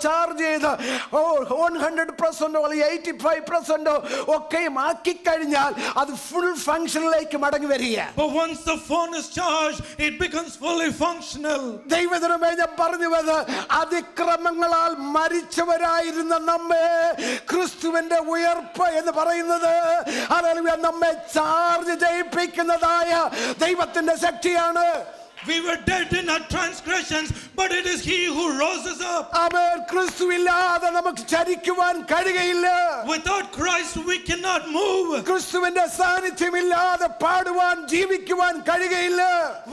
ചാർജ് ചെയ്ത് 100% 85% ഒക്കെയും ആക്കി കഴിഞ്ഞാൽ അത് ഫുൾ ഫങ്ഷനിലേക്ക് മടങ്ങി വരിക. But once the phone is charged, it becomes fully functional. ദൈവജനമേ, ഞാൻ പറഞ്ഞു വന്നത്, അതിക്രമങ്ങളാൽ മരിച്ചവരായിരുന്ന നമ്മെ ക്രിസ്തുവിന്റെ ഉയർപ്പ് എന്ന് പറയുന്നത് ഹല്ലേലൂയ നമ്മെ ചാർജ് ചെയ്യിപ്പിക്കുന്നതായ ദൈവത്തിന്റെ ശക്തിയാണ്. We were dead in our transgressions, but it is He who rose us up. ആമേൻ. ക്രിസ്തുവില്ലാതെ നമുക്ക് ചരിക്കുവാൻ കഴിയുകയില്ല. Without Christ, we cannot move. ക്രിസ്തുവിന്റെ സാന്നിധ്യമില്ലാതെ പാടുവാൻ ജീവിക്കുവാൻ കഴിയുകയില്ല.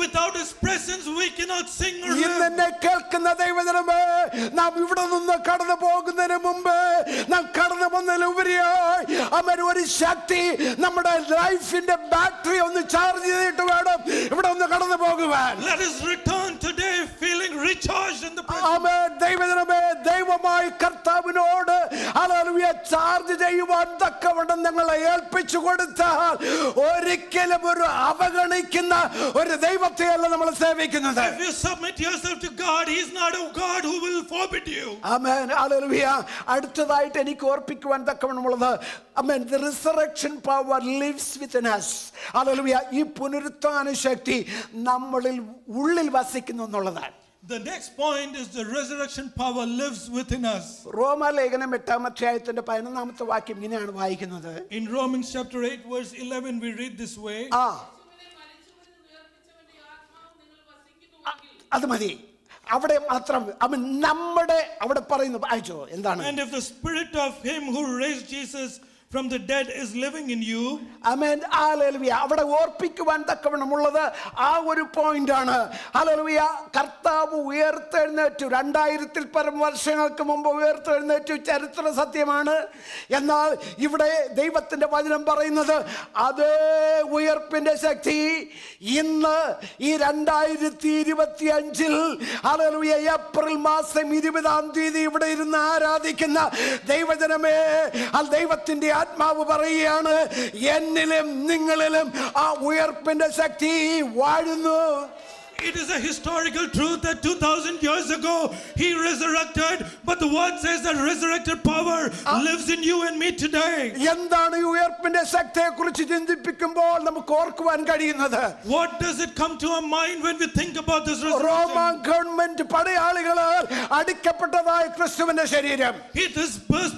Without His presence, we cannot sing or live. ഇന്നെന്നെ കേൾക്കുന്ന ദൈവജനമേ, നാം ഇവിടെ നിന്ന് കടന്നു പോകുന്നതിന് മുമ്പ് നാം കടന്നു വന്നതിലുപരിയായി അവൻ ഒരു ശക്തി നമ്മുടെ ലൈഫിന്റെ ബാറ്ററി ഒന്ന് ചാർജ് ചെയ്തിട്ട് വേണം ഇവിടെ ഒന്ന് കടന്നു പോകുവാൻ. Let us return today feeling recharged in the presence. ആമേൻ. ദൈവജനമേ, ദൈവമായി കർത്താവിനോട് ഹല്ലേലൂയ ചാർജ് ചെയ്യുവാൻ തക്കവണ്ണം ഞങ്ങളെ ഏൽപ്പിച്ചു കൊടുത്താൽ ഒരിക്കലും ഒരു അവഗണിക്കുന്ന ഒരു ദൈവത്തെയല്ല നമ്മൾ സേവിക്കുന്നത്. If you submit yourself to God, He is not a God who will forbid you. Amen. Hallelujah. അടുത്തതായിട്ട് എനിക്ക് ഓർപ്പിക്കുവാൻ തക്കവണ്ണമുള്ളത്, ആമേൻ, the resurrection power lives within us. Hallelujah. ഈ പുനരുത്ഥാന ശക്തി നമ്മളിൽ ഉള്ളിൽ വസിക്കുന്നു എന്നുള്ളതാണ്. The next point is the resurrection power lives within us. റോമാലേഖനം 8-ാം അധ്യായത്തിന്റെ 11-ാമത്തെ വാക്യം ഇങ്ങനെയാണ് വായിക്കുന്നത്. In Romans chapter 8 verse 11 we read this way. അത് മതി. അവിടെ മാത്രം അവൻ നമ്മുടെ അവിടെ പറയുന്നു. അയച്ചോ എന്താണ്? And if the spirit of him who raised Jesus from the dead is living in you. Amen. Hallelujah. അവിടെ ഓർപ്പിക്കുവാൻ തക്കവണ്ണമുള്ളത് ആ ഒരു പോയിന്റ് ആണ്. ഹല്ലേലൂയ. കർത്താവ് ഉയർത്തെഴുന്നേറ്റു. 2000-ൽ പരം വർഷങ്ങൾക്ക് മുമ്പ് ഉയർത്തെഴുന്നേറ്റു. ചരിത്ര സത്യമാണ്. എന്നാൽ ഇവിടെ ദൈവത്തിന്റെ വചനം പറയുന്നത് അതേ ഉയർപ്പിന്റെ ശക്തി ഇന്ന് ഈ 2025-ൽ ഹല്ലേലൂയ ഏപ്രിൽ മാസം 20-ാം തീയതി ഇവിടെ ഇരുന്ന് ആരാധിക്കുന്ന ദൈവജനമേ, ആ ദൈവത്തിന്റെ ആത്മാവ് പറയുകയാണ്, എന്നിലും നിങ്ങളിലും ആ ഉയർപ്പിന്റെ ശക്തി വാഴുന്നു. It is a historical truth that 2000 years ago he resurrected, but the word says that resurrected power lives in you and me today. എന്താണ് ഈ ഉയർപ്പിന്റെ ശക്തിയെ കുറിച്ച് ചിന്തിപ്പിക്കുമ്പോൾ നമുക്ക് ഓർക്കുവാൻ കഴിയുന്നത്? What does it come to our mind when we think about this resurrection? Roman government പടയാളികളാൽ അടിക്കപ്പെട്ടതായ ക്രിസ്തുവിന്റെ ശരീരം, His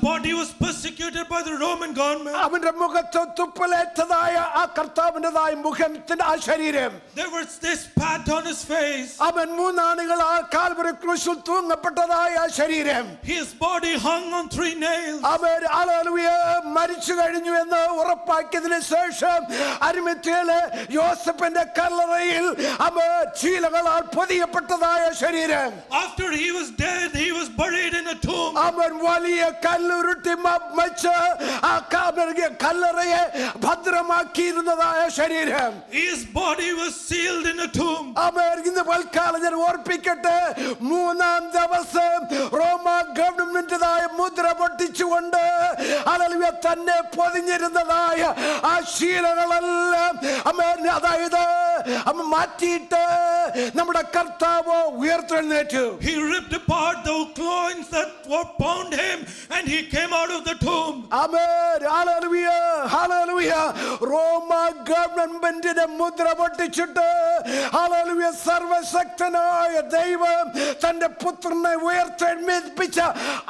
body was persecuted by the Roman government. അവന്റെ മുഖത്ത് തുപ്പലേറ്റതായ ആ കർത്താവിൻ്റെതായ മുഖത്തിന്റെ ആ ശരീരം, There was this spat on his face. അവൻ 3 ആണികളാൽ കാൽവരി ക്രൂശിൽ തൂങ്ങപ്പെട്ടതായ ആ ശരീരം, His body hung on 3 nails. അവൻ ഹല്ലേലൂയ മരിച്ചു കഴിഞ്ഞു എന്ന് ഉറപ്പാക്കിയതിനു ശേഷം അരിമത്ഥ്യയിലെ യോസേപ്പിന്റെ കല്ലറയിൽ അവൻ ചീലകളാൽ പൊതിയപ്പെട്ടതായ ശരീരം, After he was dead, he was buried in a tomb. അവൻ വലിയ കല്ലുരുട്ടി വെച്ച് ആ കല്ലറയെ ഭദ്രമാക്കിയിരുന്നതായ ശരീരം, His body was sealed in a tomb. ഇന്ന് പൽക്കാലം ഞാൻ ഓർപ്പിക്കട്ടെ, 3-ാം ദിവസം റോമ ഗവൺമെന്റിതായ മുദ്ര പൊട്ടിച്ചുകൊണ്ട് ഹല്ലേലൂയ തന്നെ പൊതിഞ്ഞിരുന്നതായ ആ ശീലകളെല്ലാം അതായത് മാറ്റിയിട്ട് നമ്മുടെ കർത്താവ് ഉയർത്തെഴുന്നേറ്റു. He ripped apart the cloths that were bound him and he came out of the tomb. ആമേൻ. ഹല്ലേലൂയ. ഹല്ലേലൂയ. റോമ ഗവൺമെന്റിനെ മുദ്ര പൊട്ടിച്ചിട്ട് ഹല്ലേലൂയ സർവശക്തനായ ദൈവം തന്റെ പുത്രനെ ഉയർത്തെഴുന്നേൽപ്പിച്ച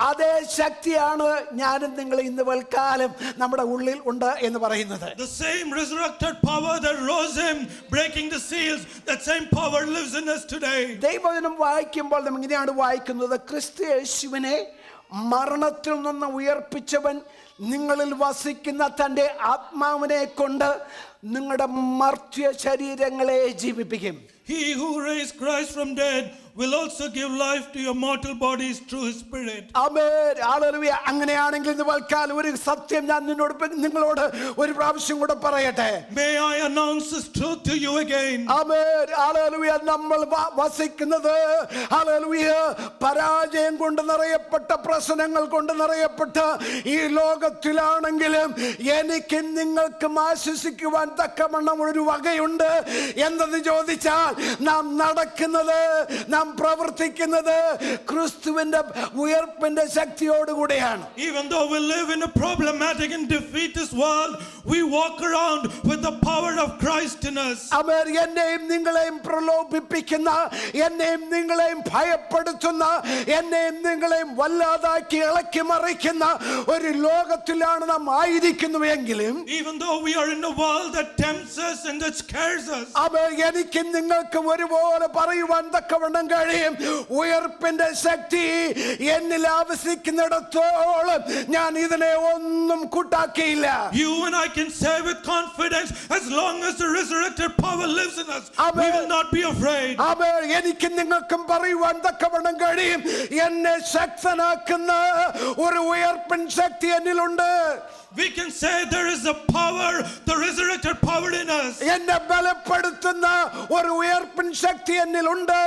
അതേ ശക്തിയാണ് ഞാനും നിങ്ങൾ ഇന്ന് വൽക്കാലം നമ്മുടെ ഉള്ളിൽ ഉണ്ട് എന്ന് പറയുന്നത്. The same resurrected power that rose him, breaking the seals, that same power lives in us today. ദൈവവചനം വായിക്കുമ്പോൾ നമ്മൾ ഇങ്ങനെയാണ് വായിക്കുന്നത്, ക്രിസ്തു യേശുവിനെ മരണത്തിൽ നിന്ന് ഉയർപ്പിച്ചവൻ നിങ്ങളിൽ വസിക്കുന്ന തൻ്റെ ആത്മാവിനെ കൊണ്ട് നിങ്ങളുടെ മർത്യ ശരീരങ്ങളെ ജീവിപ്പിക്കും. He who raised Christ from dead will also give life to your mortal bodies through his spirit. Amen. Hallelujah. അങ്ങനെയാണെങ്കിൽ ഇന്ന് വൽക്കാലം ഒരു സത്യം ഞാൻ നിങ്ങളോട് ഒരു പ്രാവശ്യം കൂടെ പറയട്ടെ. May I announce this truth to you again. Amen. Hallelujah. നമ്മൾ വസിക്കുന്നത് ഹല്ലേലൂയ പരാജയം കൊണ്ട് നിറയപ്പെട്ട, പ്രശ്നങ്ങൾ കൊണ്ട് നിറയപ്പെട്ട ഈ ലോകത്തിലാണെങ്കിലും എനിക്ക് നിങ്ങൾക്കും ആശ്വസിക്കുവാൻ തക്കവണ്ണം ഒരു വകയുണ്ട്. എന്തെന്ന് ചോദിച്ചാൽ നാം നടക്കുന്നത്, നാം പ്രവർത്തിക്കുന്നത് ക്രിസ്തുവിന്റെ ഉയർപ്പിന്റെ ശക്തിയോടുകൂടിയാണ്. Even though we live in a problematic and defeatist world, we walk around with the power of Christ in us. അവർ എന്നെയും നിങ്ങളെയും പ്രലോഭിപ്പിക്കുന്ന, എന്നെയും നിങ്ങളെയും ഭയപ്പെടുത്തുന്ന, എന്നെയും നിങ്ങളെയും വല്ലാതാക്കി ഇളക്കി മറിക്കുന്ന ഒരു ലോകത്തിലാണ് നാം ആയിരിക്കുന്നുവെങ്കിലും, Even though we are in a world that tempts us and that scares us, അവർ എനിക്കും നിങ്ങൾക്കും ഒരുപോലെ പറയുവാൻ തക്കവണ്ണം കഴിയും, ഉയർപ്പിന്റെ ശക്തി എന്നിൽ ആവസിക്കുന്നിടത്തോളം ഞാൻ ഇതിനെ ഒന്നും കൂട്ടാക്കിയില്ല. you and I can say with confidence, as long as the resurrected power lives in us, we will not be afraid. അവർ എനിക്കും നിങ്ങൾക്കും പറയുവാൻ തക്കവണ്ണം കഴിയും, എന്നെ ശക്തനാക്കുന്ന ഒരു ഉയർപ്പൻ ശക്തി എന്നിലുണ്ട്. We can say there is a power, the resurrected power in us. എന്നെ ബലപ്പെടുത്തുന്ന ഒരു ഉയർപ്പൻ ശക്തി എന്നിലുണ്ട്.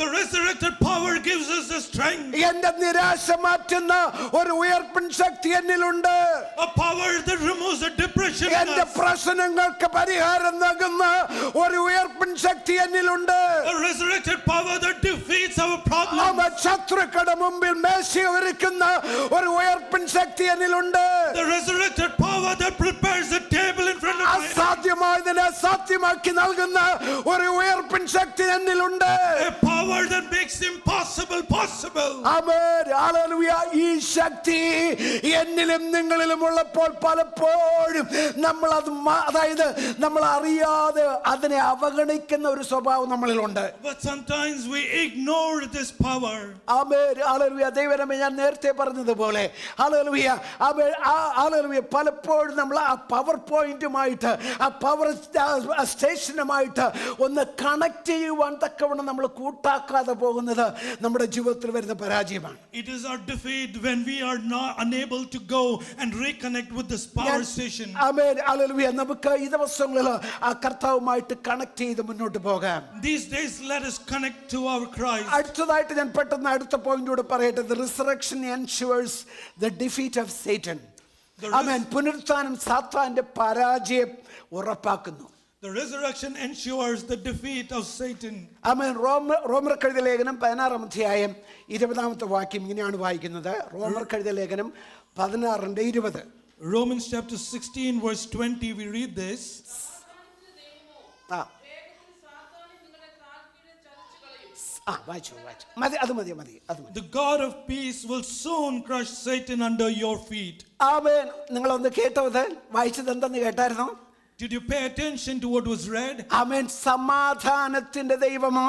The resurrected power gives us the strength. എന്റെ നിരാശ മാറ്റുന്ന ഒരു ഉയർപ്പൻ ശക്തി എന്നിലുണ്ട്. A power that removes the depression in എന്റെ us. പ്രശ്നങ്ങൾക്ക് പരിഹാരം നൽകുന്ന ഒരു ഉയർപ്പൻ ശക്തി എന്നിലുണ്ട്. A resurrected power that defeats our problems. ശത്രുക്കളുടെ മുമ്പിൽ മേശ ഒരുക്കുന്ന ഒരു ഉയർപ്പൻ ശക്തി എന്നിലുണ്ട്. The resurrected power that prepares the table in front of us. അസാധ്യമായതിനെ അങ്ങനെ സാധ്യമാക്കി നൽകുന്ന ഒരു ഉയർപ്പിൻ ശക്തി എന്നിലുണ്ട്. A power that makes impossible possible. Amen. Hallelujah. ഈ ശക്തി എന്നിലും നിങ്ങളിലും ഉള്ളപ്പോൾ പലപ്പോഴും നമ്മൾ അതായത് നമ്മൾ അറിയാതെ അതിനെ അവഗണിക്കുന്ന ഒരു സ്വഭാവം നമ്മളിലുണ്ട്. But sometimes we ignore this power. Amen. Hallelujah. ദൈവമേ, ഞാൻ നേരത്തെ പറഞ്ഞതുപോലെ ഹല്ലേലൂയ, ആമേൻ, ഹല്ലേലൂയ, പലപ്പോഴും നമ്മൾ ആ പവർ പോയിന്റുമായിട്ട് ആ പവർ സ്റ്റേഷനുമായിട്ട് ഒന്ന് കണക്ട് ചെയ്യുവാൻ തക്കവണ്ണം നമ്മൾ കൂട്ടാക്കാതെ പോകുന്നത് നമ്മുടെ ജീവിതത്തിൽ വരുന്ന പരാജയമാണ്. It is our defeat when we are not unable to go and reconnect with this power station. Amen. Hallelujah. നമുക്ക് ഈ ദിവസങ്ങളിൽ ആ കർത്താവുമായിട്ട് കണക്ട് ചെയ്ത് മുന്നോട്ട് പോകാം. These days let us connect to our Christ. അടുത്തതായിട്ട് ഞാൻ പെട്ടെന്ന് അടുത്ത പോയിന്റോട് പറയട്ടെ. The resurrection ensures the defeat of Satan. ആമേൻ. പുനരുത്ഥാനം സാത്താന്റെ പരാജയം ഉറപ്പാക്കുന്നു. The resurrection ensures the defeat of Satan. ആമേൻ. റോമർക്ക് എഴുതിയ ലേഖനം 16-ാം അധ്യായം 20-ാമത്തെ വാക്യം ഇങ്ങനെയാണ് വായിക്കുന്നത്. റോമർക്ക് എഴുതിയ ലേഖനം 16:20. Romans chapter 16 verse 20, we read this. വായിച്ചു. മതി, അത് മതി. The God of peace will soon crush Satan under your feet. ആമേൻ. നിങ്ങളൊന്ന് കേട്ടത് വായിച്ചത് എന്തെന്ന് കേട്ടായിരുന്നോ? Did you pay attention to what was read? ആമേൻ. സമാധാനത്തിന്റെ ദൈവമോ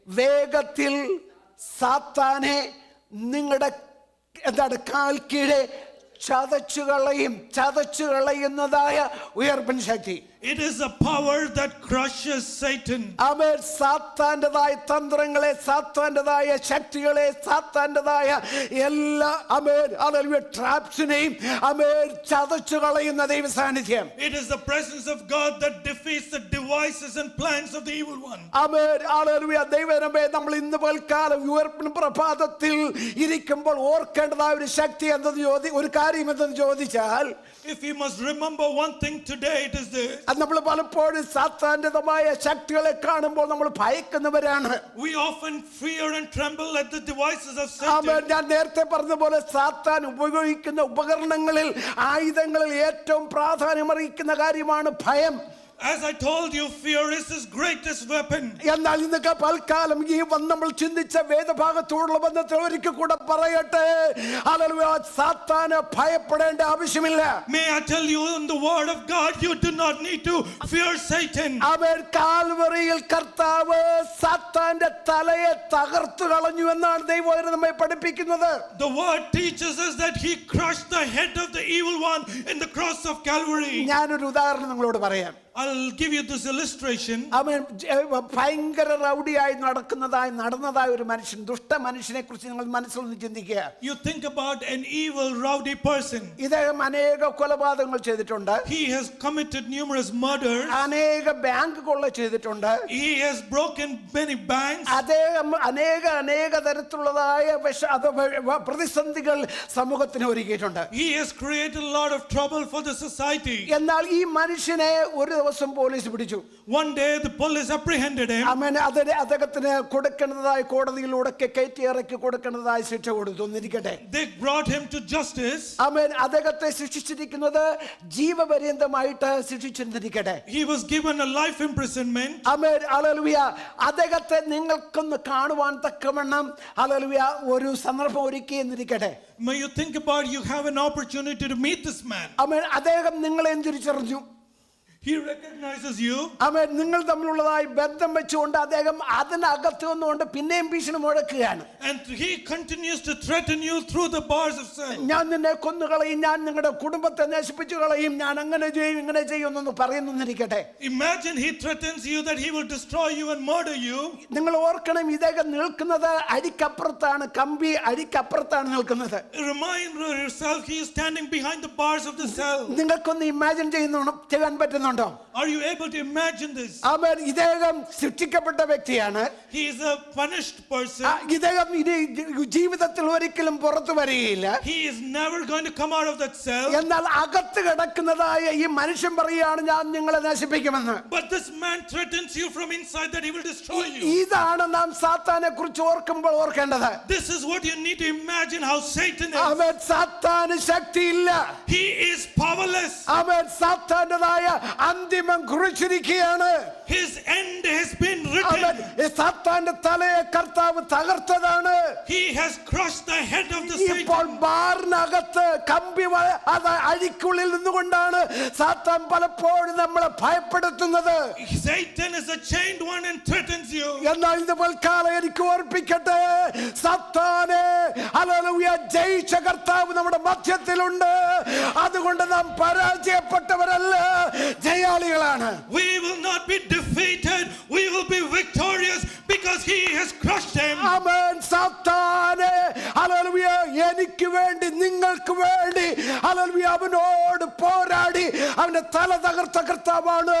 വേഗത്തിൽ സാത്താനെ നിങ്ങളുടെ കാൽ കീഴെ ചതച്ചു കളയുന്നതായ ഉയർപ്പൻ ശക്തി. It is a power that crushes Satan. ആമേൻ. സാത്താന്റേതായ തന്ത്രങ്ങളെ, സാത്താന്റേതായ ശക്തികളെ, സാത്താന്റേതായ എല്ലാ ആമേൻ ഹല്ലേലൂയ ട്രാപ്സിനെയും ആമേൻ ചതച്ചു കളയുന്ന ദൈവ സാന്നിധ്യം. It is the presence of God that defeats the devices and plans of the evil one. Amen hallelujah. ദൈവമേ, നമ്മൾ ഇന്ന് പൽക്കാലം ഉയർപ്പിൻ പ്രഭാതത്തിൽ ഇരിക്കുമ്പോൾ ഓർക്കേണ്ടതായ ഒരു ശക്തി ഒരു കാര്യം എന്തെന്ന് ചോദിച്ചാൽ, if we must remember one thing today, it is this. അത് നമ്മൾ പലപ്പോഴും സാത്താന്റേതായ ശക്തികളെ കാണുമ്പോൾ നമ്മൾ ഭയക്കുന്നവരാണ്. We often fear and tremble at the devices of amen. Satan. ഞാൻ നേരത്തെ പറഞ്ഞതുപോലെ സാത്താൻ ഉപയോഗിക്കുന്ന ഉപകരണങ്ങളിൽ, ആയുധങ്ങളിൽ ഏറ്റവും പ്രാധാന്യമറിയിക്കുന്ന കാര്യമാണ് ഭയം. As I told you, fear is his greatest weapon. എന്നാൽ ഇന്നൊക്കെ പൽക്കാലം ഈ നമ്മൾ ചിന്തിച്ച വേദഭാഗത്തോടുള്ള ബന്ധത്തിൽ ഒരിക്കൽ കൂടെ പറയട്ടെ, ഹല്ലേലൂയ, സാത്താനെ ഭയപ്പെടേണ്ട ആവശ്യമില്ല. May I tell you, in the word of God, you do not need to fear Satan. അവൻ കാൽവറിയിൽ കർത്താവ് സാത്താന്റെ തലയെ തകർത്തു കളഞ്ഞു എന്നാണ് ദൈവം നമ്മെ പഠിപ്പിക്കുന്നത്. The word teaches us that he crushed the head of the evil one in the cross of Calvary. ഞാനൊരു ഉദാഹരണം നിങ്ങളോട് പറയാം. I'll give you this illustration. അവൻ ഭയങ്കര റൗഡിയായി നടന്നതായ ഒരു മനുഷ്യൻ, ദുഷ്ട മനുഷ്യനെ കുറിച്ച് നിങ്ങൾ മനസ്സിലൊന്ന് ചിന്തിക്കുക. You think about an evil, rowdy person. ഇദ്ദേഹം അനേക കൊലപാതകങ്ങൾ ചെയ്തിട്ടുണ്ട്. He has committed numerous murders. അനേക ബാങ്ക് കൊള്ള ചെയ്തിട്ടുണ്ട്. He has broken many banks. അദ്ദേഹം അനേക തരത്തിലുള്ളതായ പ്രതിസന്ധികൾ സമൂഹത്തിന് ഒരുക്കിയിട്ടുണ്ട്. He has created a lot of trouble for the society. എന്നാൽ ഈ മനുഷ്യനെ ഒരു ദിവസം പോലീസ് പിടിച്ചു. One day the police apprehended him. അദ്ദേഹത്തിന് കൊടുക്കേണ്ടതായ കോടതിയിലൂടെ കയറ്റി ഇറക്കി കൊടുക്കേണ്ടതായ ശിക്ഷ കൊടുത്തു. എന്നിരിക്കട്ടെ, They brought him to justice. അദ്ദേഹത്തെ ശിക്ഷിച്ചിരിക്കുന്നത് ജീവപര്യന്തമായിട്ട് ശിക്ഷിച്ചിരിക്കട്ടെ. He was given a life imprisonment. Hallelujah. അദ്ദേഹത്തെ നിങ്ങൾക്കൊന്ന് കാണുവാൻ തക്കവണ്ണം ഹല്ലേലൂയ ഒരു സന്ദർഭം ഒരുക്കി എന്നിരിക്കട്ടെ. May you think about, you have an opportunity to meet this man. അദ്ദേഹം നിങ്ങളെ തിരിച്ചറിഞ്ഞു. He recognizes you. നിങ്ങൾ തമ്മിലുള്ളതായി ബന്ധം വെച്ചുകൊണ്ട് അദ്ദേഹം അതിനകത്ത് നിന്നുകൊണ്ട് പിന്നെയും ഭീഷണി മുഴക്കുകയാണ്. And he continues to threaten you through the bars of cell. ഞാൻ നിന്നെ കൊന്നുകളയും, ഞാൻ നിങ്ങളുടെ കുടുംബത്തെ നശിപ്പിച്ചു കളയും, ഞാൻ അങ്ങനെ ചെയ്യും ഇങ്ങനെ ചെയ്യും എന്നൊന്ന് പറയുന്നിരിക്കട്ടെ. Imagine he threatens you that he will destroy you and murder you. നിങ്ങൾ ഓർക്കണം, ഇദ്ദേഹം നിൽക്കുന്നത് അടിക്കപ്പുറത്താണ്, കമ്പി അടിക്കപ്പുറത്താണ് നിൽക്കുന്നത്. Remind yourself, he is standing behind the bars of the cell. നിങ്ങൾക്കൊന്ന് ഇമാജിൻ ചെയ്യാൻ പറ്റുന്നുണ്ടോ? Are you able to imagine this? ഇദ്ദേഹം ശിക്ഷിക്കപ്പെട്ട വ്യക്തിയാണ്. He is a punished person. ഇദ്ദേഹം ജീവിതത്തിൽ ഒരിക്കലും പുറത്തു വരികയില്ല. He is never going to come out of that cell. എന്നാൽ അകത്ത് കിടക്കുന്നതായ ഈ മനുഷ്യൻ പറയുകയാണ്, ഞാൻ നിങ്ങളെ നശിപ്പിക്കുമെന്ന്. But this man threatens you from inside that he will destroy you. ഇതാണ് നാം സാത്താനെ കുറിച്ച് ഓർക്കുമ്പോൾ ഓർക്കേണ്ടത്. This is what you need to imagine, how Satan is. സാത്താന് ശക്തിയില്ല. He is powerless. സാത്താന്റേതായ അന്തിമം കുറിച്ചിരിക്കുകയാണ്. His end has been written. സാത്താന്റെ തലയെ കർത്താവ് തകർത്തതാണ്. He has crushed the head of the ഇപ്പോൾ Satan. ബാറിനകത്ത് കമ്പി അത് അഴിക്കുള്ളിൽ നിന്നുകൊണ്ടാണ് സാത്താൻ പലപ്പോഴും നമ്മളെ ഭയപ്പെടുത്തുന്നത്. Satan is a chained one and threatens you. എന്നാൽ ഇന്ന് പൽക്കാലം എനിക്ക് ഓർപ്പിക്കട്ടെ, സാത്താനെ ഹല്ലേലൂയ ജയിച്ച കർത്താവ് നമ്മുടെ മധ്യത്തിലുണ്ട്. അതുകൊണ്ട് നാം പരാജയപ്പെട്ടവരല്ല, ജയാളികളാണ്. We will not be defeated, we will be victorious because he has crushed him. ആമേൻ. സാത്താനെ ഹല്ലേലൂയ എനിക്ക് വേണ്ടി നിങ്ങൾക്ക് വേണ്ടി ഹല്ലേലൂയ അവനോട് പോരാടി അവന്റെ തല തകർത്ത കർത്താവാണ്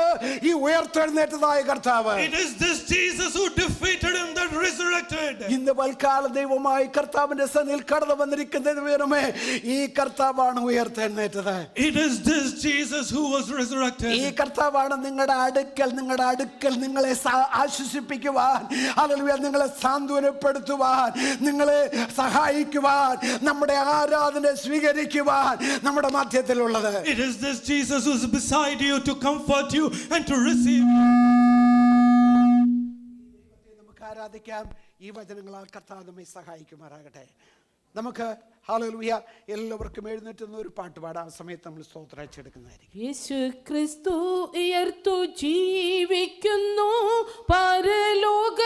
ഈ ഉയർത്തെഴുന്നേറ്റതായ കർത്താവ്. It is this Jesus who defeated him that resurrected. ഇന്ന് വൽക്കാല ദൈവമായി കർത്താവിന്റെ സന്നിധിയിൽ കടന്നു വന്നിരിക്കുന്ന ദൈവമേ, ഈ കർത്താവാണ് ഉയർത്തെഴുന്നേറ്റത്. It is this Jesus who was resurrected. ഈ കർത്താവാണ് നിങ്ങളുടെ അടുക്കൽ നിങ്ങളെ ആശ്വസിപ്പിക്കുവാൻ, ഹല്ലേലൂയ നിങ്ങളെ സാന്ത്വനപ്പെടുത്തുവാൻ, നിങ്ങളെ സഹായിക്കുവാൻ, നമ്മുടെ ആരാധന സ്വീകരിക്കുവാൻ നമ്മുടെ മധ്യത്തിലുള്ളത്. It is this Jesus who is beside you to comfort you and to receive you. നമുക്ക് ആരാധിക്കാം. ഈ വചനങ്ങളാൽ കർത്താവ് നമ്മെ സഹായിക്കുമാറാകട്ടെ. നമുക്ക് ഹല്ലേലൂയ എല്ലാവർക്കും എഴുന്നേറ്റുന്ന ഒരു പാട്ട് പാടാം. ആ സമയത്ത് നമ്മൾ സ്തോത്രം അയച്ചെടുക്കുന്നതായിരിക്കും. യേശു ക്രിസ്തു ഉയർത്തു ജീവിക്കുന്നു, പരലോക